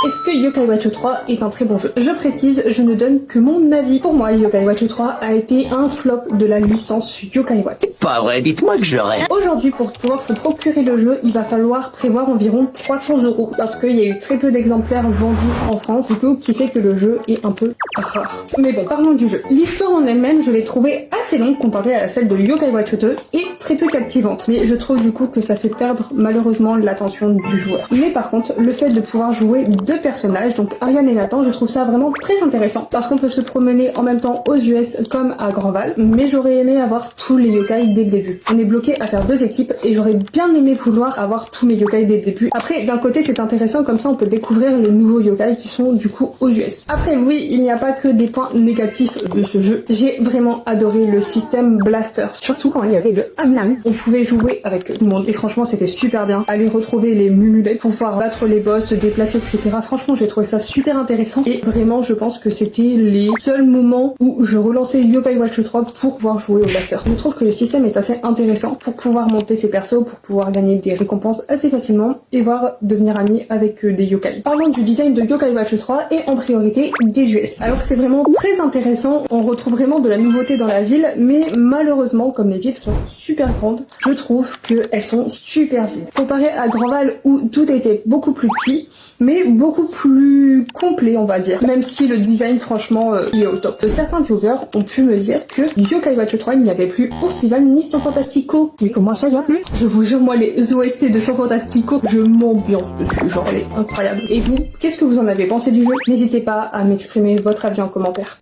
Est-ce que Yokai Watch 3 est un très bon jeu? Je précise, je ne donne que mon avis. Pour moi, Yokai Watch 3 a été un flop de la licence Yokai Watch. Pas vrai, dites-moi que j'aurais. Aujourd'hui, pour pouvoir se procurer le jeu, il va falloir prévoir environ 300 € parce qu'il y a eu très peu d'exemplaires vendus en France, du coup, qui fait que le jeu est un peu rare. Mais bon, parlons du jeu. L'histoire en elle-même, je l'ai trouvée assez longue comparée à celle de Yokai Watch 2 et très peu captivante. Mais je trouve du coup que ça fait perdre malheureusement l'attention du joueur. Mais par contre, le fait de pouvoir jouer deux personnages, donc Ariane et Nathan, je trouve ça vraiment très intéressant parce qu'on peut se promener en même temps aux US comme à Grandval. Mais j'aurais aimé avoir tous les yokai dès le début. On est bloqué à faire deux équipes et j'aurais bien aimé vouloir avoir tous mes yokai dès le début. Après, d'un côté c'est intéressant, comme ça on peut découvrir les nouveaux yokai qui sont du coup aux US. Après oui, il n'y a pas que des points négatifs de ce jeu. J'ai vraiment adoré le système Blaster, surtout quand il y avait le online. On pouvait jouer avec tout le monde et franchement c'était super bien. Aller retrouver les mumulettes, pouvoir battre les boss, se déplacer, etc. Franchement j'ai trouvé ça super intéressant et vraiment je pense que c'était les seuls moments où je relançais Yokai Watch 3 pour pouvoir jouer au Blaster. Je trouve que le système est assez intéressant pour pouvoir monter ses persos, pour pouvoir gagner des récompenses assez facilement et voir devenir ami avec des yokai. Parlons du design de Yokai Watch 3 et en priorité des US. Alors c'est vraiment très intéressant, on retrouve vraiment de la nouveauté dans la ville, mais malheureusement comme les villes sont super grandes, je trouve qu'elles sont super vides. Comparé à Grandval où tout était beaucoup plus petit, mais beaucoup plus complet on va dire, même si le design franchement il est au top. Certains viewers ont pu me dire que Yokai Watch 3 il n'y avait plus Oursival ni Son Fantastico. Mais comment ça il y a plus? Je vous jure, moi les OST de Son Fantastico, je m'ambiance dessus, genre elle est incroyable. Et vous, qu'est-ce que vous en avez pensé du jeu? N'hésitez pas à m'exprimer votre avis en commentaire.